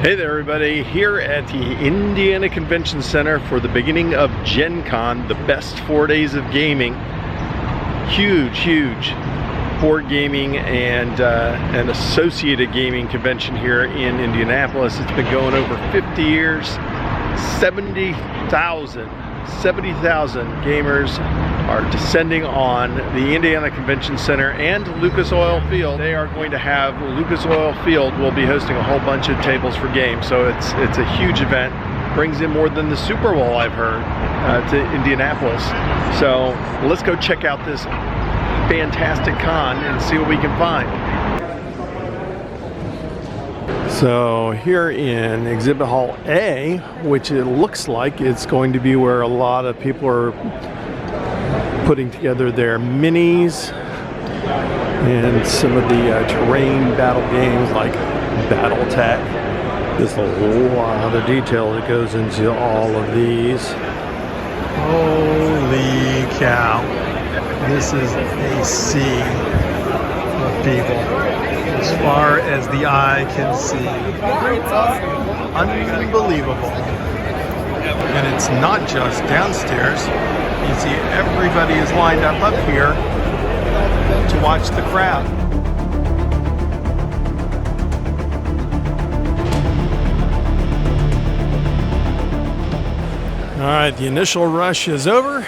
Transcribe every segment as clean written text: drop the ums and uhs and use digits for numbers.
Hey there everybody, here at the Indiana Convention Center for the beginning of Gen Con, the best 4 days of gaming. Huge board gaming and an associated gaming convention here in Indianapolis. It's been going over 50 years. 70,000 gamers are descending on the Indiana Convention Center and Lucas Oil Field. They are going to have Lucas Oil Field will be hosting a whole bunch of tables for games. So it's a huge event. Brings in more than the Super Bowl, I've heard, to Indianapolis. So let's go check out this fantastic con and see what we can find. So here in Exhibit Hall A, which it looks like it's going to be where a lot of people are putting together their minis and some of the terrain battle games like Battletech. There's a lot of detail that goes into all of these. Holy cow. This is a sea of people. As far as the eye can see. Unbelievable. And it's not just downstairs. You see everybody is lined up here to watch the crowd. All right, the initial rush is over.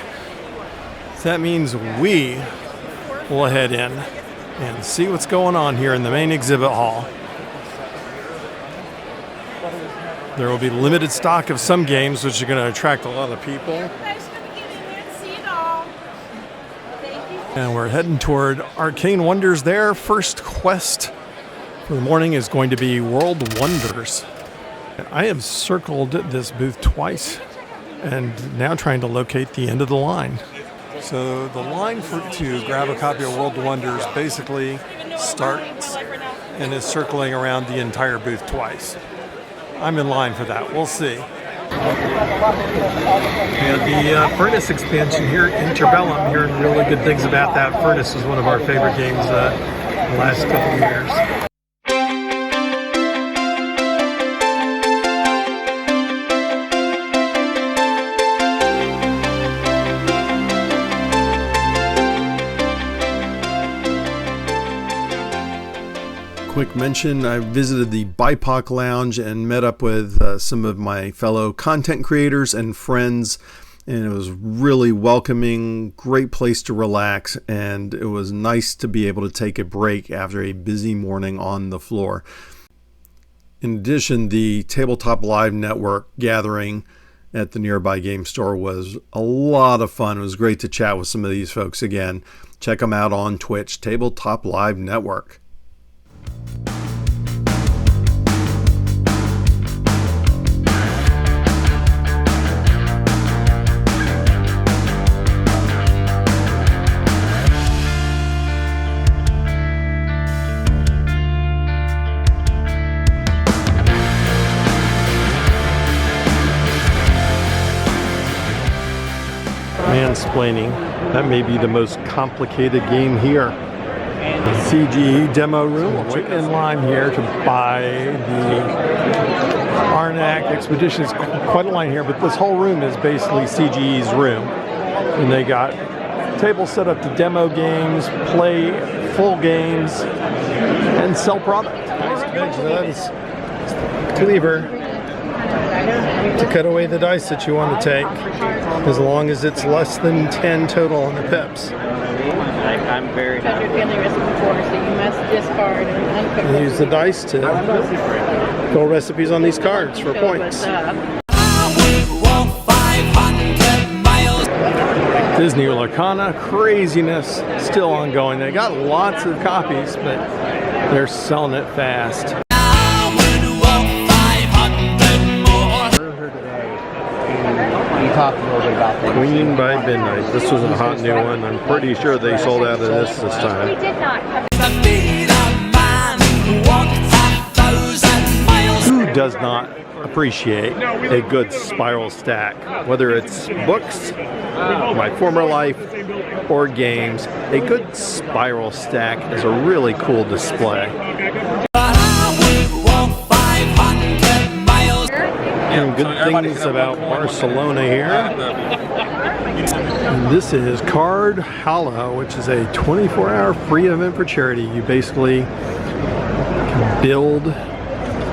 So that means we will head in and see what's going on here in the main exhibit hall. There will be limited stock of some games, which are going to attract a lot of people. And we're heading toward Arcane Wonders there. First quest for the morning is going to be World Wonders. I have circled this booth twice and now trying to locate the end of the line. So the line to grab a copy of World Wonders basically starts and is circling around the entire booth twice. I'm in line for that. We'll see. And the Furnace expansion here, Interbellum, hearing really good things about that. Furnace is one of our favorite games the last couple of years. Quick mention, I visited the BIPOC Lounge and met up with some of my fellow content creators and friends, and it was really welcoming, great place to relax, and it was nice to be able to take a break after a busy morning on the floor. In addition, the Tabletop Live Network gathering at the nearby game store was a lot of fun. It was great to chat with some of these folks again. Check them out on Twitch, Tabletop Live Network. Mansplaining, that may be the most complicated game here. CGE demo room. We're waiting in line here to buy the Arnak Expedition. It's quite a line here, but this whole room is basically CGE's room. And they got tables set up to demo games, play full games, and sell product. Nice cleaver to cut away the dice that you want to take, as long as it's less than 10 total on the pips. I'm very happy. You're feeling risk before, so you must discard and uncook. Use the dice to fill recipes on these cards for points. Disney Lorcana craziness still ongoing. They got lots of copies, but they're selling it fast. Talk a little bit about things. Queen by Midnight. This was a hot new one. I'm pretty sure they sold out of this time. Who does not appreciate a good spiral stack? Whether it's books, my former life, or games, a good spiral stack is a really cool display. things about Barcelona here. And this is Card Hollow, which is a 24-hour free event for charity. You basically can build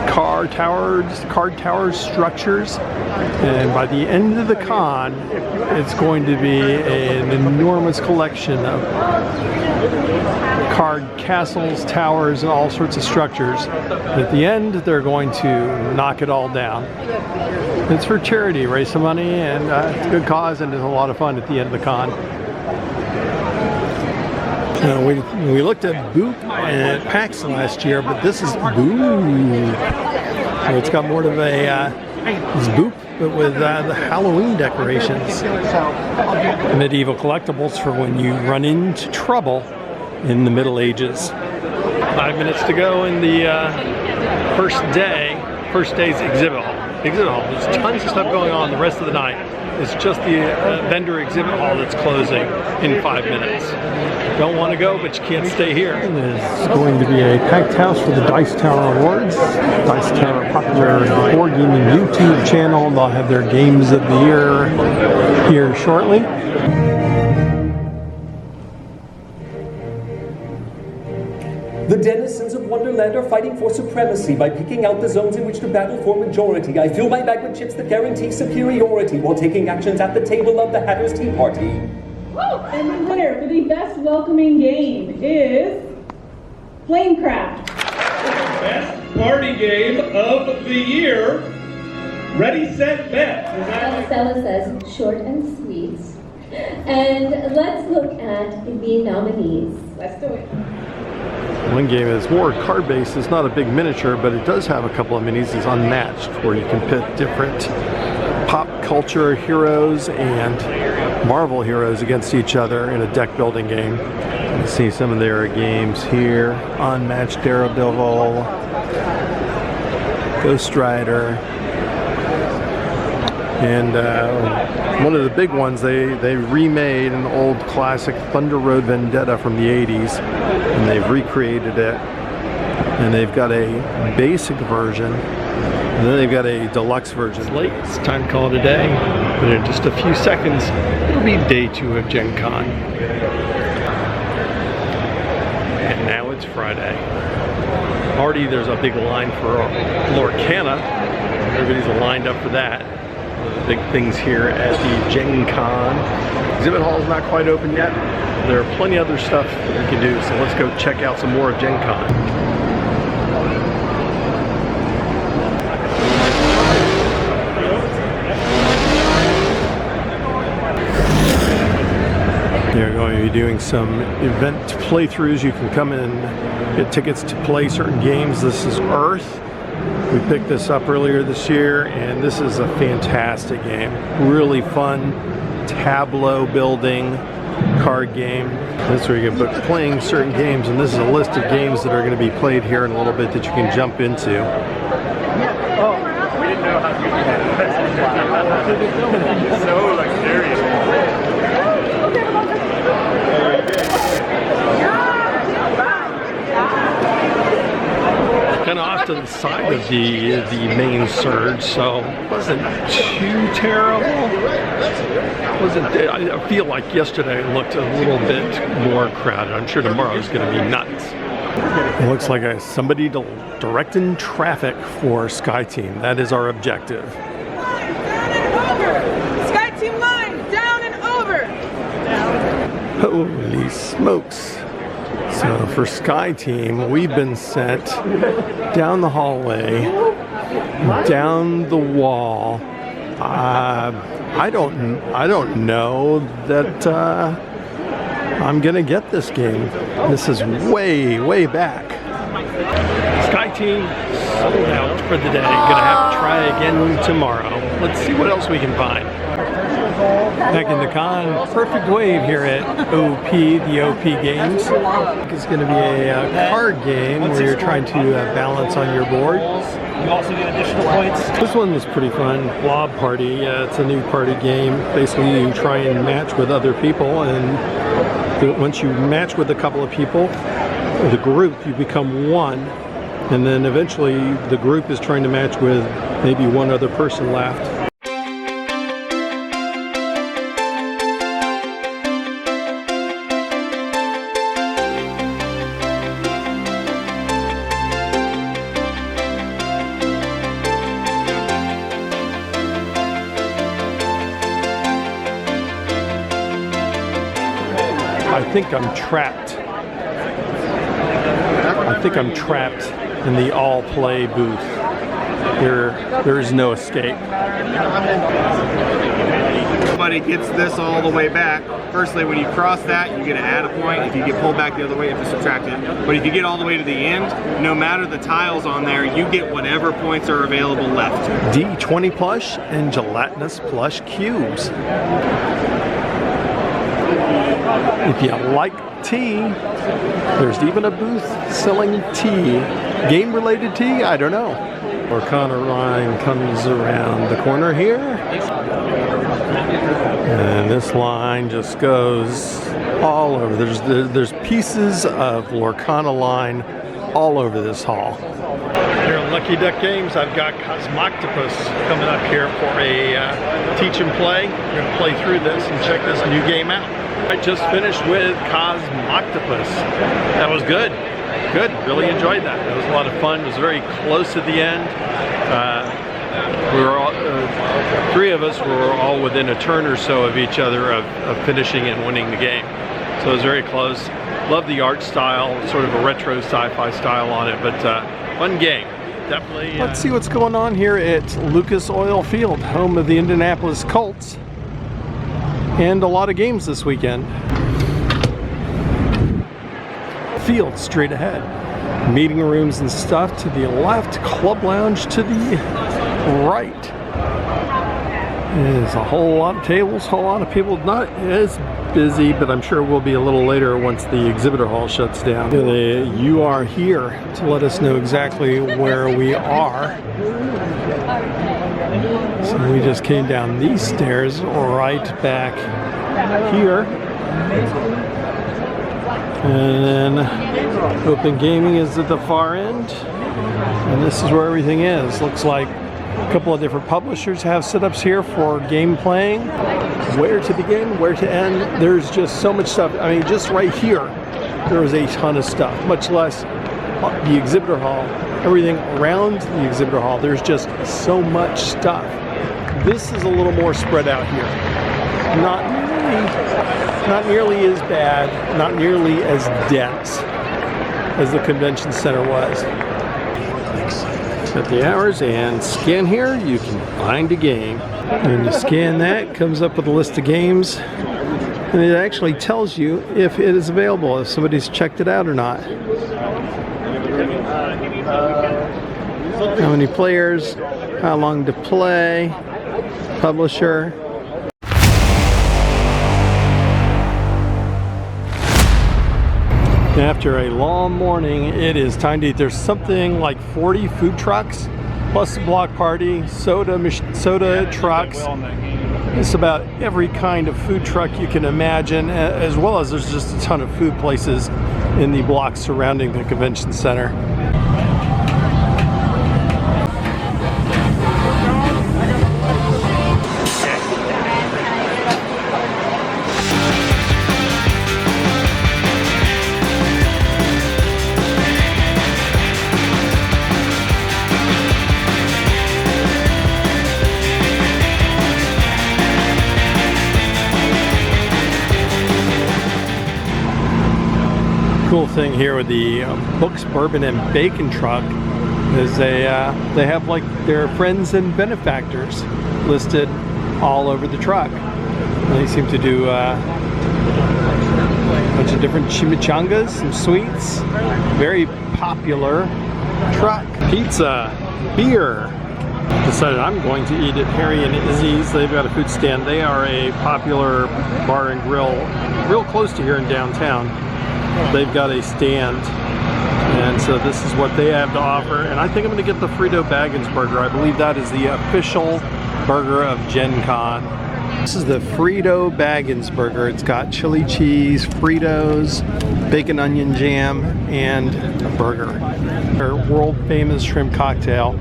card towers structures, and by the end of the con, it's going to be an enormous collection of card castles, towers, and all sorts of structures. At the end, they're going to knock it all down. It's for charity, raise some money, and it's a good cause, and it's a lot of fun at the end of the con. We looked at Boop at PAX last year, but this is Boop. So it's got more of a it's Boop, but with the Halloween decorations. Medieval collectibles for when you run into trouble in the Middle Ages. 5 minutes to go in the first day's exhibit hall. There's tons of stuff going on the rest of the night. It's just the vendor exhibit hall that's closing in 5 minutes. Don't want to go, but you can't stay here. There's going to be a packed house for the Dice Tower Awards. Dice Tower, a popular board gaming YouTube channel. They'll have their games of the year here shortly. The denizens of Wonderland are fighting for supremacy by picking out the zones in which to battle for majority. I fill my bag with chips that guarantee superiority while taking actions at the table of the Hatter's Tea Party. And the winner for the best welcoming game is Flamecraft. Best party game of the year. Ready, set, bet. Stella says short and sweet. And let's look at the nominees. Let's do it. One game is more card-based. It's not a big miniature, but it does have a couple of minis. It's Unmatched, where you can pit different pop culture heroes and Marvel heroes against each other in a deck building game. You see some of their games here. Unmatched Daredevil, Ghost Rider, and one of the big ones, they remade an old classic Thunder Road Vendetta from the 80s, and they've recreated it, and they've got a basic version, and then they've got a deluxe version. It's late, it's time to call it a day, but in just a few seconds, it'll be day 2 of Gen Con. And now it's Friday. Already there's a big line for Lorcana. Everybody's lined up for that. Big things here at the Gen Con. Exhibit hall is not quite open yet. There are plenty of other stuff that we can do, so let's go check out some more of Gen Con. They're going to be doing some event playthroughs. You can come in and get tickets to play certain games. This is Earth. We picked this up earlier this year, and this is a fantastic game. Really fun tableau building card game. That's where you can book playing certain games, and this is a list of games that are going to be played here in a little bit that you can jump into. Oh, we didn't know how to do that. So luxurious. Kind of off to the side of the main surge, so it wasn't too terrible. I feel like yesterday it looked a little bit more crowded. I'm sure tomorrow's going to be nuts. It looks like somebody directing traffic for Sky Team. That is our objective. Sky Team line, down and over. Holy smokes. So for Sky Team, we've been sent down the hallway, down the wall. I don't know that I'm gonna get this game. This is way back. Sky Team sold out for the day. Gonna have to try again tomorrow. Let's see what else we can find. Back in the con, Perfect Wave here at OP, the OP Games. It's going to be a card game where you're trying to balance on your board. You also get additional points. This one was pretty fun. Blob Party. It's a new party game. Basically, you try and match with other people, and once you match with a couple of people, the group, you become one. And then eventually, the group is trying to match with maybe one other person left. think I'm trapped. I think I'm trapped in the all-play booth. There is no escape. Nobody gets this all the way back. Firstly, when you cross that, you get to add a point. If you get pulled back the other way, you have to subtract it. But if you get all the way to the end, no matter the tiles on there, you get whatever points are available left. D20 plush and gelatinous plush cubes. If you like tea, there's even a booth selling tea. Game-related tea? I don't know. Lorcana line comes around the corner here. And this line just goes all over. There's pieces of Lorcana line all over this hall. Here at Lucky Duck Games, I've got Cosmoctopus coming up here for a teach and play. We're going to play through this and check this new game out. I just finished with Cosmoctopus. That was good. Good, really enjoyed that. It was a lot of fun. It was very close at the end. We were all, three of us were all within a turn or so of each other of finishing and winning the game. So it was very close. Love the art style, sort of a retro sci-fi style on it, but fun game. Definitely. Let's see what's going on here at Lucas Oil Field, home of the Indianapolis Colts, and a lot of games this weekend. Field straight ahead. Meeting rooms and stuff to the left, club lounge to the right. There's a whole lot of tables, a whole lot of people. Not as busy, but I'm sure we'll be a little later once the exhibitor hall shuts down. You are here to let us know exactly where we are. So we just came down these stairs right back here. And then Open Gaming is at the far end, and this is where everything is. Looks like a couple of different publishers have setups here for game playing. Where to begin, where to end, there's just so much stuff. I mean, just right here, there is a ton of stuff, much less the exhibitor hall. Everything around the exhibitor hall, there's just so much stuff. This is a little more spread out here. Not nearly as bad, not nearly as dense as the convention center was. Set the hours and scan here, you can find a game. When you scan that, it comes up with a list of games, and it actually tells you if it is available, if somebody's checked it out or not. How many players, how long to play, publisher. After a long morning, it is time to eat. There's something like 40 food trucks, plus a block party, soda trucks. It's about every kind of food truck you can imagine, as well as there's just a ton of food places in the blocks surrounding the convention center. Cool thing here with the Books, Bourbon, and Bacon truck is they have like their friends and benefactors listed all over the truck. And they seem to do a bunch of different chimichangas, some sweets. Very popular truck. Pizza, beer. Decided I'm going to eat at Harry and Izzy's. They've got a food stand. They are a popular bar and grill real close to here in downtown. They've got a stand, and so this is what they have to offer. And I think I'm going to get the Frito Baggins burger. I believe that is the official burger of Gen Con. This is the Frito Baggins burger. It's got chili cheese, Fritos, bacon onion jam, and a burger. Their world famous shrimp cocktail.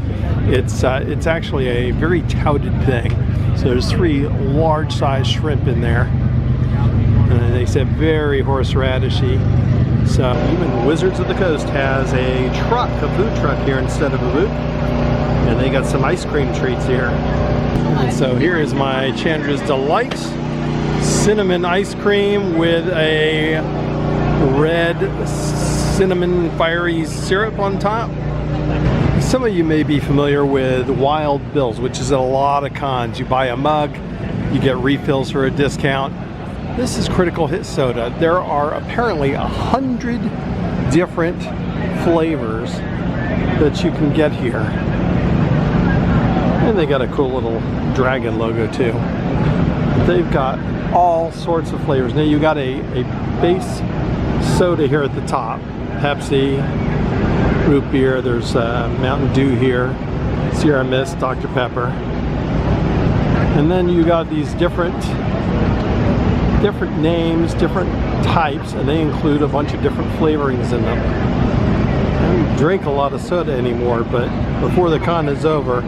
It's actually a very touted thing. So there's 3 large size shrimp in there. And they said very horseradishy. So even Wizards of the Coast has a truck, a food truck here instead of a booth. And they got some ice cream treats here. And so here is my Chandra's Delight cinnamon ice cream with a red cinnamon fiery syrup on top. Some of you may be familiar with Wild Bill's, which is at a lot of cons. You buy a mug, you get refills for a discount. This is Critical Hit soda. There are apparently 100 different flavors that you can get here. And they got a cool little dragon logo too. They've got all sorts of flavors. Now you got a base soda here at the top. Pepsi, root beer, there's Mountain Dew here, Sierra Mist, Dr. Pepper. And then you got these different names, different types, and they include a bunch of different flavorings in them. I don't drink a lot of soda anymore, but before the con is over,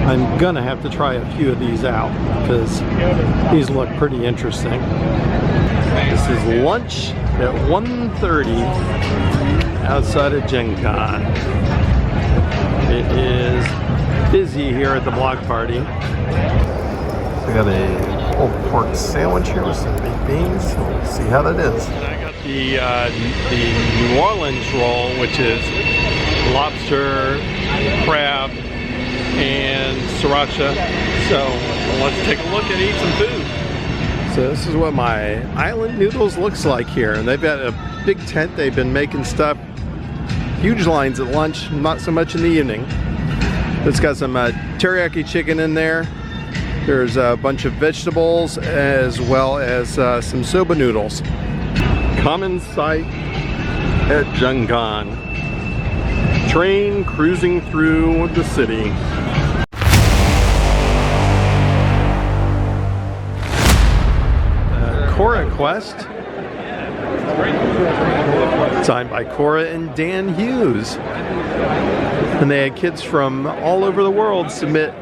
I'm gonna have to try a few of these out because these look pretty interesting. This is lunch at 1:30 outside of Gen Con. It is busy here at the block party. We got a pulled pork sandwich here with some baked beans. So we'll see how that is. I got the New Orleans roll, which is lobster, crab, and sriracha. So let's take a look and eat some food. So this is what my island noodles looks like here. And they've got a big tent. They've been making stuff. Huge lines at lunch, not so much in the evening. It's got some teriyaki chicken in there. There's a bunch of vegetables as well as some soba noodles. Common sight at Gen Con. Train cruising through the city. Cora Quest, signed by Cora and Dan Hughes. And they had kids from all over the world submit.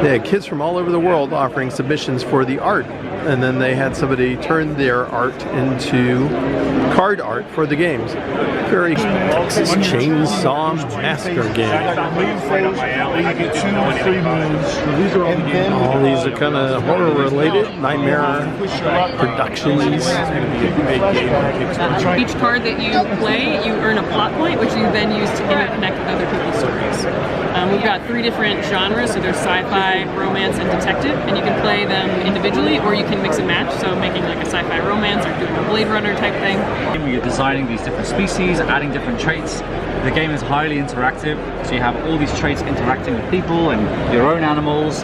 They had kids from all over the world offering submissions for the art. And then they had somebody turn their art into card art for the games. Very Texas Chainsaw Massacre game. All these are kind of horror related. Nightmare Productions. Each card that you play, you earn a plot point, which you then use to interconnect with other people's stories. We've got 3 different genres, so there's sci-fi, romance, and detective, and you can play them individually or you can mix and match, so making like a sci-fi romance or doing a Blade Runner type thing. You're designing these different species, adding different traits. The game is highly interactive, so you have all these traits interacting with people and your own animals.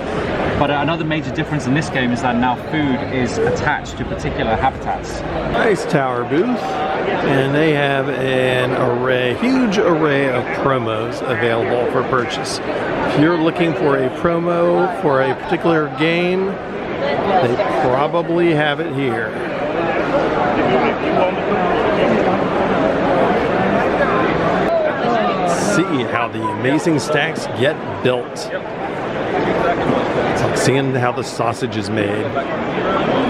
But another major difference in this game is that now food is attached to particular habitats. Nice tower booth, and they have an array, huge array of promos available for purchase. If you're looking for a promo for a particular game, they probably have it here. See how the amazing stacks get built. It's like seeing how the sausage is made.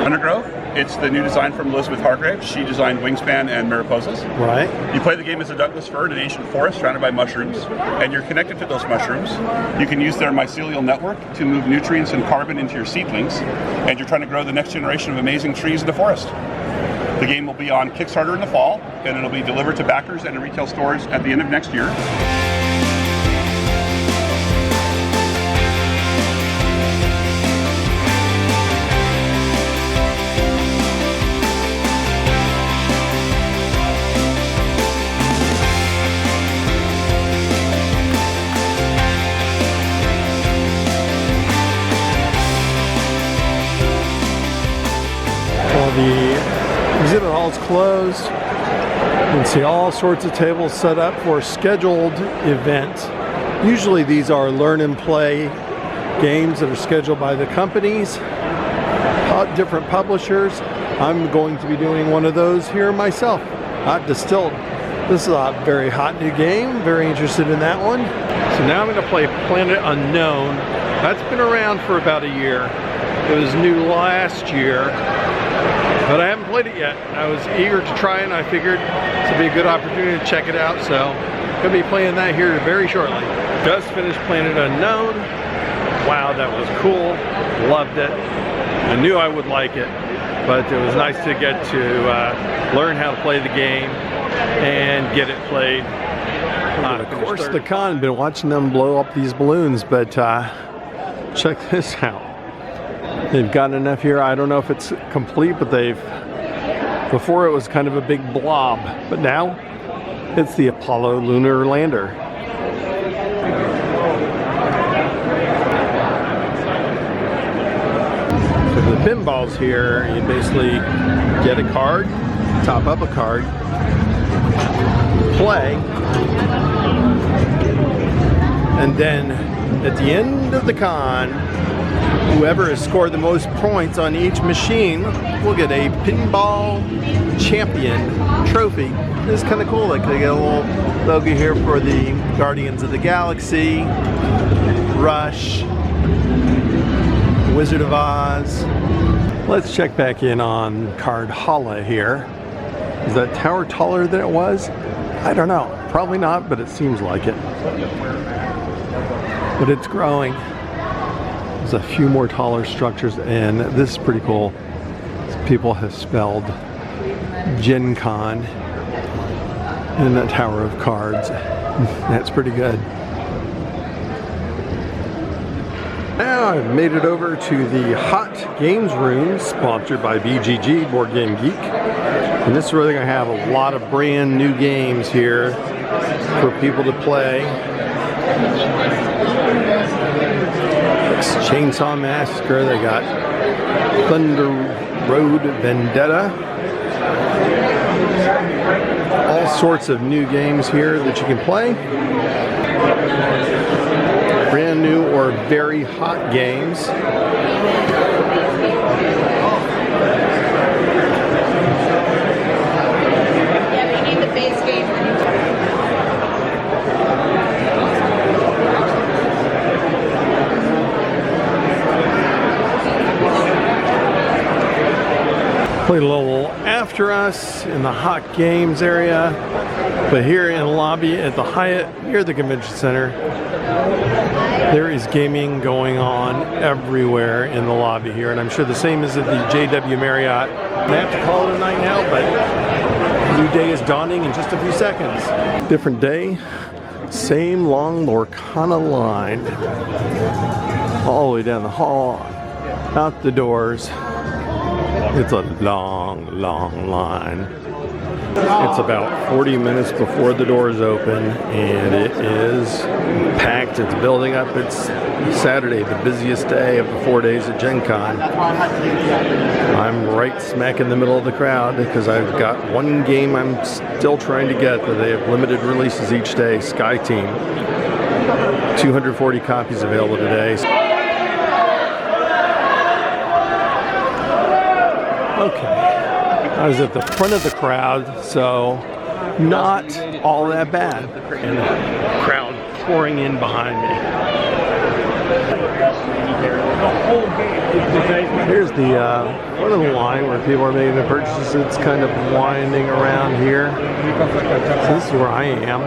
Undergrowth. It's the new design from Elizabeth Hargrave. She designed Wingspan and Mariposas. Right. You play the game as a Douglas fir in an ancient forest surrounded by mushrooms, and you're connected to those mushrooms. You can use their mycelial network to move nutrients and carbon into your seedlings, and you're trying to grow the next generation of amazing trees in the forest. The game will be on Kickstarter in the fall, and it'll be delivered to backers and in retail stores at the end of next year. The exhibit hall's closed. You can see all sorts of tables set up for scheduled events. Usually these are learn and play games that are scheduled by the companies, different publishers. I'm going to be doing one of those here myself. Hot Distilled. This is a very hot new game. Very interested in that one. So now I'm going to play Planet Unknown. That's been around for about a year. It was new last year, but I haven't played it yet. I was eager to try it, and I figured this would be a good opportunity to check it out, so I'm going to be playing that here very shortly. Just finished Planet Unknown. wow, that was cool, loved it. I knew I would like it, but it was nice to get to learn how to play the game and get it played. Of course, the con, been watching them blow up these balloons, but check this out. They've got enough here. I don't know if it's complete, but before it was kind of a big blob, but now it's the Apollo lunar lander. So the pinballs here, you basically get a card, top up a card, play, and then at the end of the con, whoever has scored the most points on each machine will get a pinball champion trophy. It's kind of cool. Like they get a little logo here for the Guardians of the Galaxy, Rush, Wizard of Oz. Let's check back in on Card Hala here. Is that tower taller than it was? I don't know. Probably not, but it seems like it. But it's growing. There's a few more taller structures, and this is pretty cool. People have spelled Gen Con in the Tower of Cards. That's pretty good. Now I've made it over to the Hot Games Room, sponsored by BGG, Board Game Geek. And this is where they're going to have a lot of brand new games here for people to play. Chainsaw Massacre, they got Thunder Road Vendetta. All sorts of new games here that you can play. Brand new or very hot games. Yeah, we need the base game. Played a little after us in the hot games area, but here in the lobby at the Hyatt near the convention center, there is gaming going on everywhere in the lobby here, and I'm sure the same is at the JW Marriott. I have to call it a night now, but a new day is dawning in just a few seconds. Different day, same long Lorcana line, all the way down the hall, out the doors. It's a long, long line. It's about 40 minutes before the doors open, and it is packed. It's building up. It's Saturday, the busiest day of the 4 days at Gen Con. I'm right smack in the middle of the crowd because I've got one game I'm still trying to get that they have limited releases each day, Sky Team. 240 copies available today. Okay, I was at the front of the crowd, so not all that bad. And the crowd pouring in behind me. Here's the front of the line where people are making the purchases. It's kind of winding around here. So this is where I am.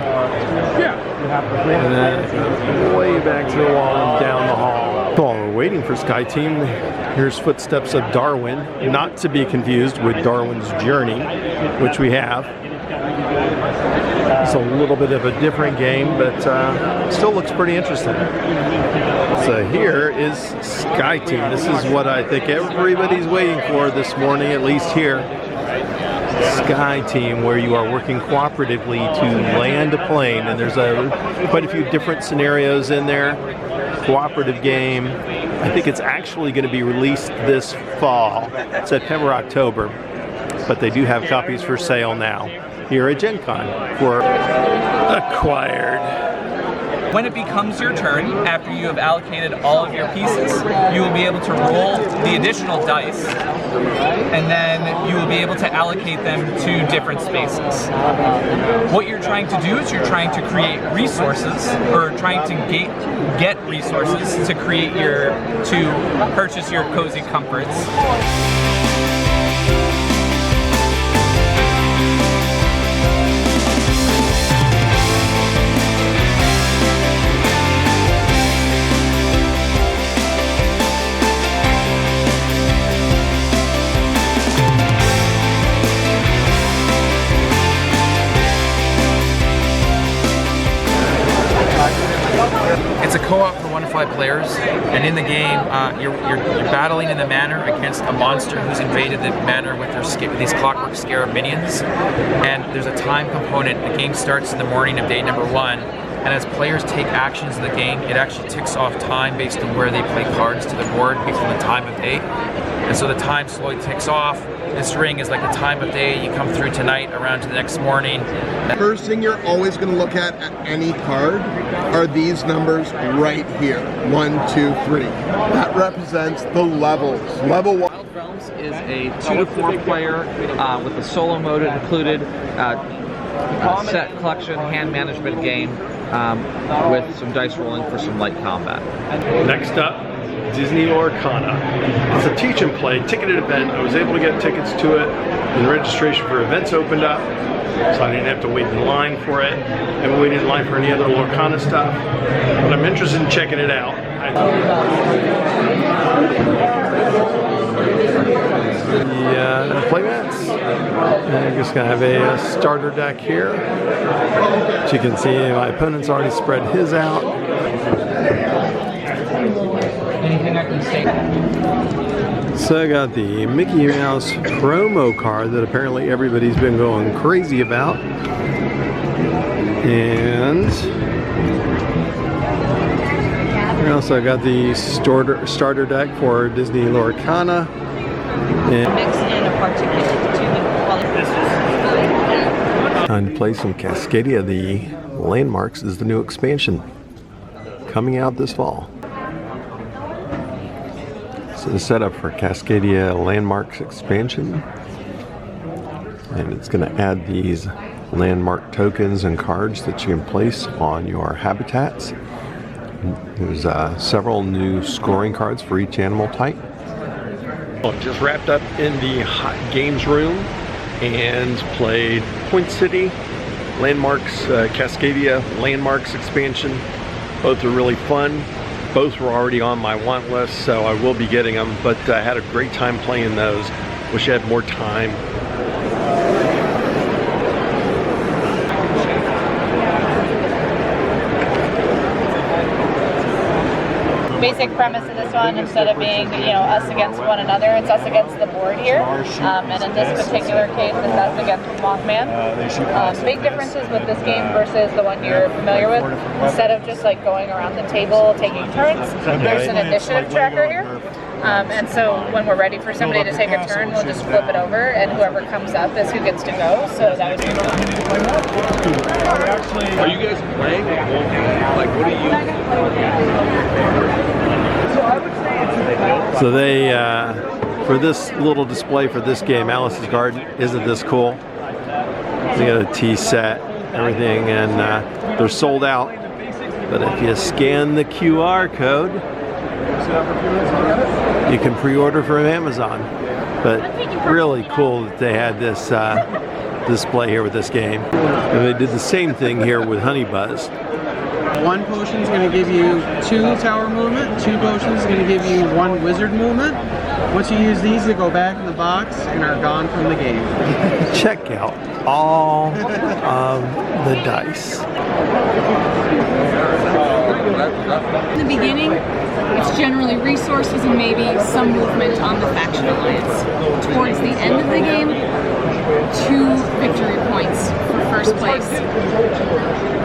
And then way back to the wall and down the hall. While we're waiting for Sky Team, here's Footsteps of Darwin, not to be confused with Darwin's Journey, which we have. It's a little bit of a different game, but still looks pretty interesting. So here is Sky Team. This is what I think everybody's waiting for this morning, at least here. Sky Team, where you are working cooperatively to land a plane, and there's quite a few different scenarios in there. Cooperative game. I think it's actually going to be released this fall, September, October, but they do have copies for sale now here at Gen Con for acquired. When it becomes your turn, after you have allocated all of your pieces, you will be able to roll the additional dice, and then you will be able to allocate them to different spaces. What you're trying to do is you're trying to create resources, or trying to get resources to purchase your cozy comforts. 5 players, and in the game, you're battling in the manor against a monster who's invaded the manor with these clockwork scarab minions. And there's a time component. The game starts in the morning of day number 1. And as players take actions in the game, it actually ticks off time based on where they play cards to the board based on the time of day. And so the time slowly ticks off. This ring is like the time of day. You come through tonight around to the next morning. First thing you're always going to look at any card are these numbers right here. 1, 2, 3. That represents the levels. Level 1. Wild Realms is a 2 to 4 player with a solo mode included, set collection, hand management game with some dice rolling for some light combat. Next up, Disney Lorcana. It's a teach and play ticketed event. I was able to get tickets to it when registration for events opened up, so I didn't have to wait in line for it. I haven't waited in line for any other Lorcana stuff, but I'm interested in checking it out. The playmats. I'm just going to have a starter deck here. As you can see, my opponent's already spread his out. Anything I can say? So I got the Mickey Mouse promo card that apparently everybody's been going crazy about. And I also got the starter deck for Disney Lorcana. Mix in a particular Time to play some Cascadia. The Landmarks is the new expansion coming out this fall. So the setup for Cascadia Landmarks expansion, and it's going to add these landmark tokens and cards that you can place on your habitats. There's several new scoring cards for each animal type. Just wrapped up in the Hot Games room and played Point City Landmarks, Cascadia Landmarks expansion. Both are really fun. Both were already on my want list, so I will be getting them, but I had a great time playing those. Wish I had more time. Basic premise of this one, instead of being, us against one another, it's us against the board here. And in this particular case, it's us against Mothman. Big differences with this game versus the one you're familiar with. Instead of just like going around the table taking turns, there's an initiative tracker here. And so when we're ready for somebody to take a turn, we'll just flip it over, and whoever comes up is who gets to go. So that would be fun. Are you guys playing? Like, what are you? So they, for this little display for this game, Alice's Garden, isn't this cool? They got a tea set, everything, and they're sold out. But if you scan the QR code, you can pre-order from Amazon. But really cool that they had this display here with this game. And they did the same thing here with Honey Buzz. One potion is going to give you 2 tower movement, 2 potions is going to give you 1 wizard movement. Once you use these, they go back in the box and are gone from the game. Check out all of the dice. In the beginning, it's generally resources and maybe some movement on the faction alliance. Towards the end of the game, 2 victory points for first place.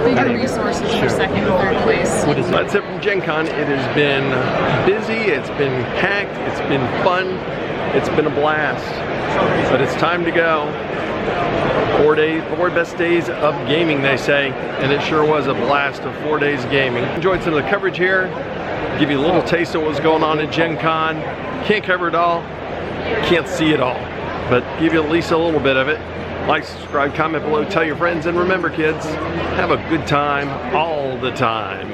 Bigger resources for second and third place. That's it from Gen Con. It has been busy, it's been packed, it's been fun, it's been a blast. But it's time to go. 4 best days of gaming, they say, and it sure was a blast of 4 days of gaming. Enjoyed some of the coverage here, give you a little taste of what's going on at Gen Con. Can't cover it all, can't see it all, but give you at least a little bit of it. Like, subscribe, comment below, tell your friends, and remember kids, have a good time all the time.